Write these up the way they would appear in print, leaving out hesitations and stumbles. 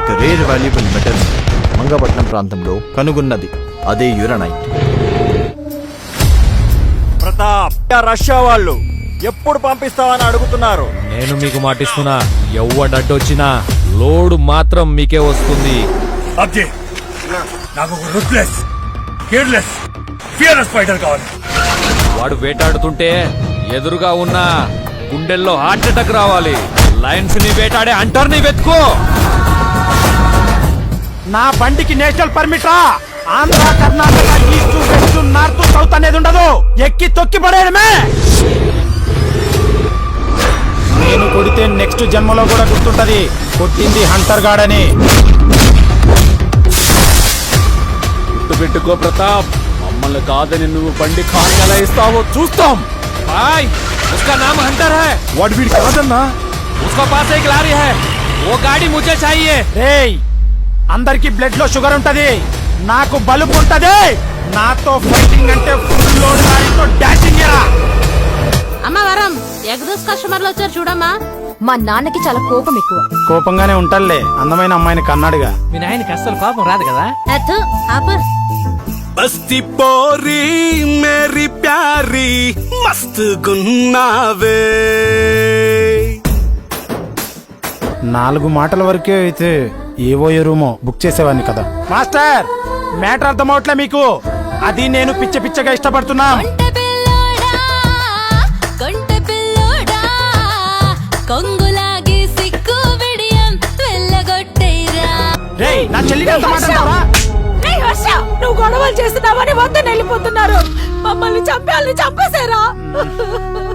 ఒక rare valuable metal Mangapatnam ప్రాంతంలో కనుగొన్నది. అదే యురనైట్. ప్రతాప్, రష్యా వాళ్ళు ఎప్పుడు పంపిస్తావని అడుగుతున్నారు. నేను మీకు మాటిస్తున్నా, ఎవ్వడడ్డొచ్చినా లోడు మాత్రం మీకే వస్తుంది. నాకు రూత్లెస్, కేర్లెస్, ఫియర్లెస్ ఫైటర్ కావాలి. వాడు వేటాడుతుంటే ఎదురుగా ఉన్న గుండెల్లో హార్ట్ అటాక్ రావాలి. లయన్స్ ని వేటాడే హంటర్ ని వెతుకో. నా బండికి నేషనల్ పర్మిట్ రా. Andhra, Karnataka, east, west, north, south అనేది ఉండదు. ఎక్కి తొక్కి పడేయడమే. నేను కొడితే నెక్స్ట్ జన్మలో కూడా గుర్తుంటది, కొట్టింది హంటర్ గాడని. పెట్టుకో ప్రతాప్, మమ్మల్ని కాదని నువ్వు బండి ఖాన్ ఎలా ఇస్తావో చూస్తాం. भाई, उसका नाम हंटर है. వాడు వీడి కాదన్నా. उसका पास एक लारी है, वो गाड़ी मुझे चाहिए. రేయ్, అందరికి బ్లడ్ లో షుగర్ ఉంటది, నాకు బలుపు ఉంటది. నాతో ఫైటింగ్ అంటే ఫుల్ లోడ్ లారీతో డాషింగ్ రా. అమ్మ వరం, ఎగ్దోస్ కస్టమర్లు వచ్చారు చూడమ్మా. మా నాన్నకి చాలా కోపం ఎక్కువ. కోపంగానే ఉంటాడులే, అందమైన అమ్మాయిని కన్నాడుగా. మీ నాయనకి అస్సలు కోపం రాదు కదా. అత్తు ఆపు. బస్తీ పోరి మేరీ ప్యారీ మస్త్ గున్నావే. 4 మాటల వరకే అయితే ఏవో రూమో బుక్ చేసేవాడిని కదా. మాస్టర్, మ్యాటర్ అర్థమవట్లే మీకు? అది నేను పిచ్చ పిచ్చగా ఇష్టపడుతున్నా. రేయ్, నా చెల్లిని ఎంత మాట అంటావా? నువ్వు గొడవలు చేస్తున్నావని వద్దని వెళ్ళిపోతున్నారు. మమ్మల్ని చంపాలని చంపేశారా?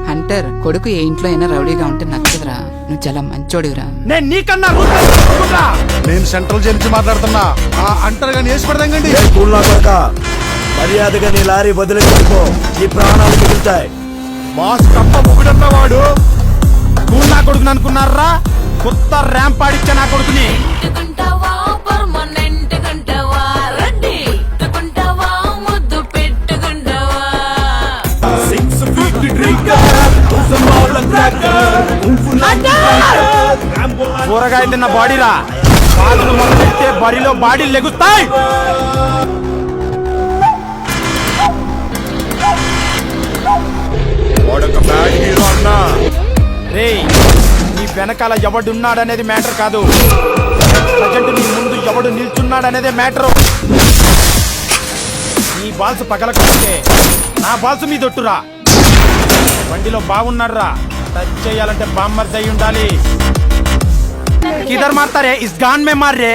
హంటర్ కొడుకు ఏ ఇంట్లో అయినా రౌడీగా ఉంటే నచ్చదురా. నువ్వు చాలా మంచోడివిరా. నేను నీకన్నా నేను సెంట్రల్ జైలు నుంచి మాట్లాడుతున్నా. ఆ అంటర్ గాని వేసి పడదండి. మర్యాదగా నీ లారీ వదిలిపెట్టుకో, ఈ ప్రాణాలు మిగులుతాయి. బాస్ కప్ప ముగుడన్న వాడు నా కొడుకుని అనుకున్నారా? కొత్త ర్యాంప్ ఆడిచ్చా నా కొడుకుని. కూరగాయ తిన్న బాడీరా, బాధలు మొదలెడితే బరిలో బాడీలు లెగుస్తాయి. రేయ్, నీ వెనకాల ఎవడున్నాడనేది మ్యాటర్ కాదు, ప్రజెంట్ నీ ముందు ఎవడు నిల్చున్నాడనేదే మ్యాటరు. నీ బాల్స్ పగలకొస్తే నా బాల్స్ మీద ఒట్టురా. బండిలో బాగున్నాడురా, టచ్ చేయాలంటే బామ్మర్స్ అయి ఉండాలి. కిధర్ మారతారే, ఇస్ గాన్ మే మార్ రే.